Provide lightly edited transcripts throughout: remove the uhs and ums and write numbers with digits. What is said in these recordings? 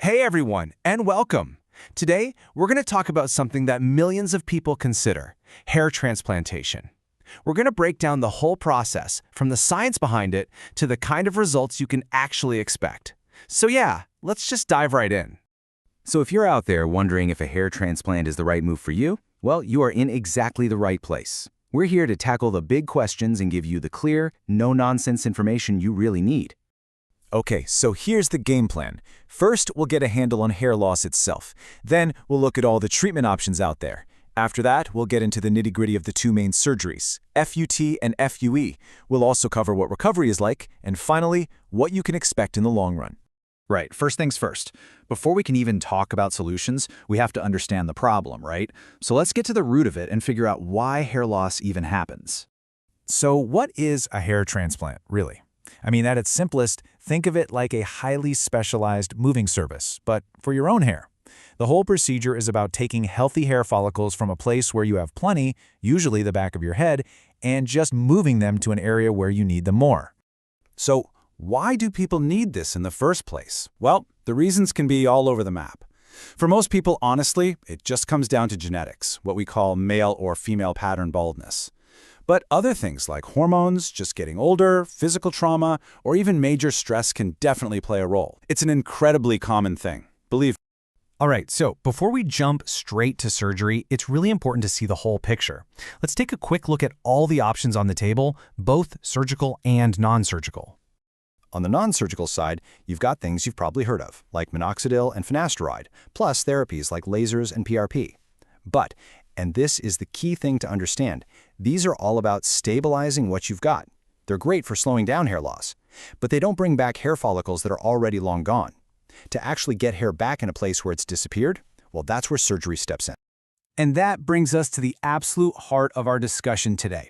Hey everyone, and welcome. Today, we're going to talk about something that millions of people consider, hair transplantation. We're going to break down the whole process, from the science behind it to the kind of results you can actually expect. So yeah, let's just dive right in. So if you're out there wondering if a hair transplant is the right move for you, well, you are in exactly the right place. We're here to tackle the big questions and give you the clear, no-nonsense information you really need. Okay, so here's the game plan. First, we'll get a handle on hair loss itself. Then, we'll look at all the treatment options out there. After that, we'll get into the nitty-gritty of the two main surgeries, FUT and FUE. We'll also cover what recovery is like, and finally, what you can expect in the long run. Right, first things first. Before we can even talk about solutions, we have to understand the problem, right? So let's get to the root of it and figure out why hair loss even happens. So what is a hair transplant, really? I mean, at its simplest, think of it like a highly specialized moving service, but for your own hair. The whole procedure is about taking healthy hair follicles from a place where you have plenty, usually the back of your head, and just moving them to an area where you need them more. So, why do people need this in the first place? Well, the reasons can be all over the map. For most people, honestly, it just comes down to genetics, what we call male or female pattern baldness. But other things like hormones, just getting older, physical trauma, or even major stress can definitely play a role. It's an incredibly common thing, believe me. All right, so before we jump straight to surgery, it's really important to see the whole picture. Let's take a quick look at all the options on the table, both surgical and non-surgical. On the non-surgical side, you've got things you've probably heard of, like minoxidil and finasteride, plus therapies like lasers and PRP. But, and this is the key thing to understand, these are all about stabilizing what you've got. They're great for slowing down hair loss, but they don't bring back hair follicles that are already long gone. To actually get hair back in a place where it's disappeared, well, that's where surgery steps in. And that brings us to the absolute heart of our discussion today.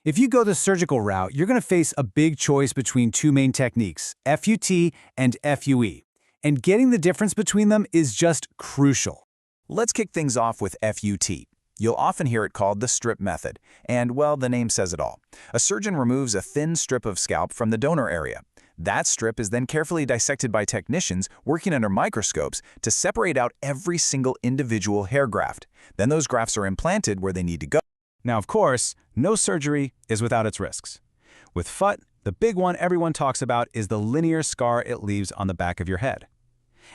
If you go the surgical route, you're going to face a big choice between two main techniques, FUT and FUE. And getting the difference between them is just crucial. Let's kick things off with FUT. You'll often hear it called the strip method, and well, the name says it all. A surgeon removes a thin strip of scalp from the donor area. That strip is then carefully dissected by technicians working under microscopes to separate out every single individual hair graft. Then those grafts are implanted where they need to go. Now, of course, no surgery is without its risks. With FUT, the big one everyone talks about is the linear scar it leaves on the back of your head.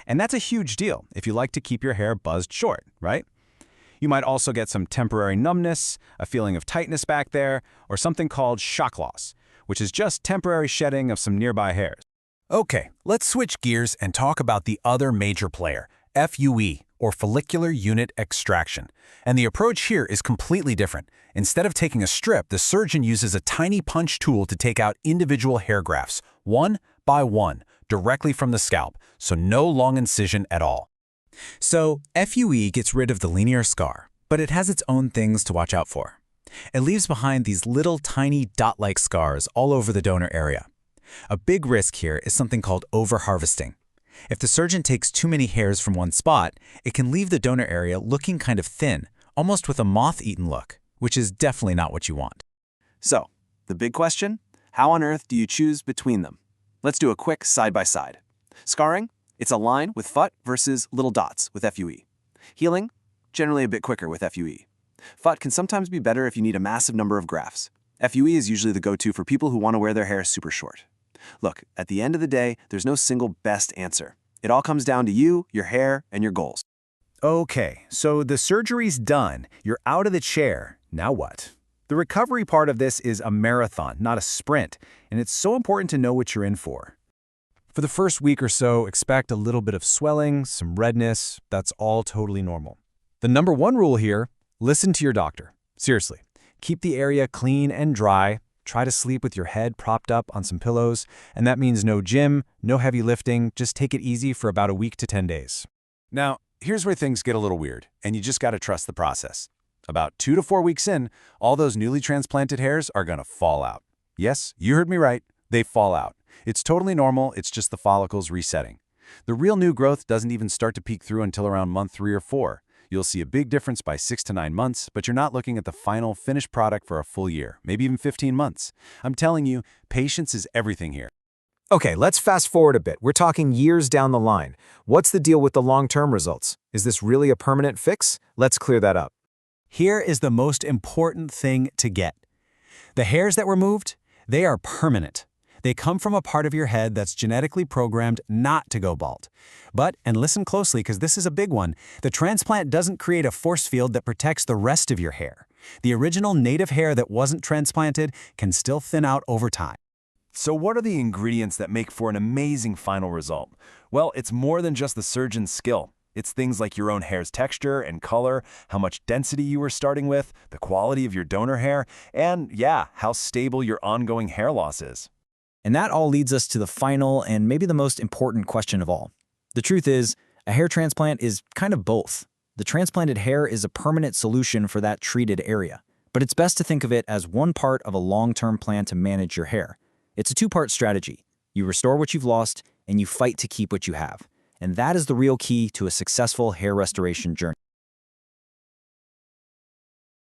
And that's a huge deal if you like to keep your hair buzzed short, right? You might also get some temporary numbness, a feeling of tightness back there, or something called shock loss, which is just temporary shedding of some nearby hairs. Okay, let's switch gears and talk about the other major player, FUE, or follicular unit extraction. And the approach here is completely different. Instead of taking a strip, the surgeon uses a tiny punch tool to take out individual hair grafts, one by one, directly from the scalp, so no long incision at all. So, FUE gets rid of the linear scar, but it has its own things to watch out for. It leaves behind these little tiny dot-like scars all over the donor area. A big risk here is something called overharvesting. If the surgeon takes too many hairs from one spot, it can leave the donor area looking kind of thin, almost with a moth-eaten look, which is definitely not what you want. So, the big question? How on earth do you choose between them? Let's do a quick side-by-side. Scarring? It's a line with FUT versus little dots with FUE. Healing? Generally a bit quicker with FUE. FUT can sometimes be better if you need a massive number of grafts. FUE is usually the go-to for people who want to wear their hair super short. Look, at the end of the day, there's no single best answer. It all comes down to you, your hair, and your goals. Okay, so the surgery's done. You're out of the chair. Now what? The recovery part of this is a marathon, not a sprint, and it's so important to know what you're in for. For the first week or so, expect a little bit of swelling, some redness. That's all totally normal. The number one rule here, listen to your doctor. Seriously, keep the area clean and dry. Try to sleep with your head propped up on some pillows, and that means no gym, no heavy lifting. Just take it easy for about a week to 10 days. Now, here's where things get a little weird, and you just got to trust the process. About 2 to 4 weeks in, all those newly transplanted hairs are going to fall out. Yes, you heard me right. They fall out. It's totally normal. It's just the follicles resetting. The real new growth doesn't even start to peek through until around month 3 or 4. You'll see a big difference by 6 to 9 months, but you're not looking at the final finished product for a full year, maybe even 15 months. I'm telling you, patience is everything here. Okay, let's fast forward a bit. We're talking years down the line. What's the deal with the long-term results? Is this really a permanent fix? Let's clear that up. Here is the most important thing to get. The hairs that were moved, they are permanent. They come from a part of your head that's genetically programmed not to go bald. But, and listen closely because this is a big one, the transplant doesn't create a force field that protects the rest of your hair. The original native hair that wasn't transplanted can still thin out over time. So what are the ingredients that make for an amazing final result? Well, it's more than just the surgeon's skill. It's things like your own hair's texture and color, how much density you were starting with, the quality of your donor hair, and yeah, how stable your ongoing hair loss is. And that all leads us to the final and maybe the most important question of all. The truth is, a hair transplant is kind of both. The transplanted hair is a permanent solution for that treated area, but it's best to think of it as one part of a long-term plan to manage your hair. It's a two-part strategy. You restore what you've lost, and you fight to keep what you have. And that is the real key to a successful hair restoration journey.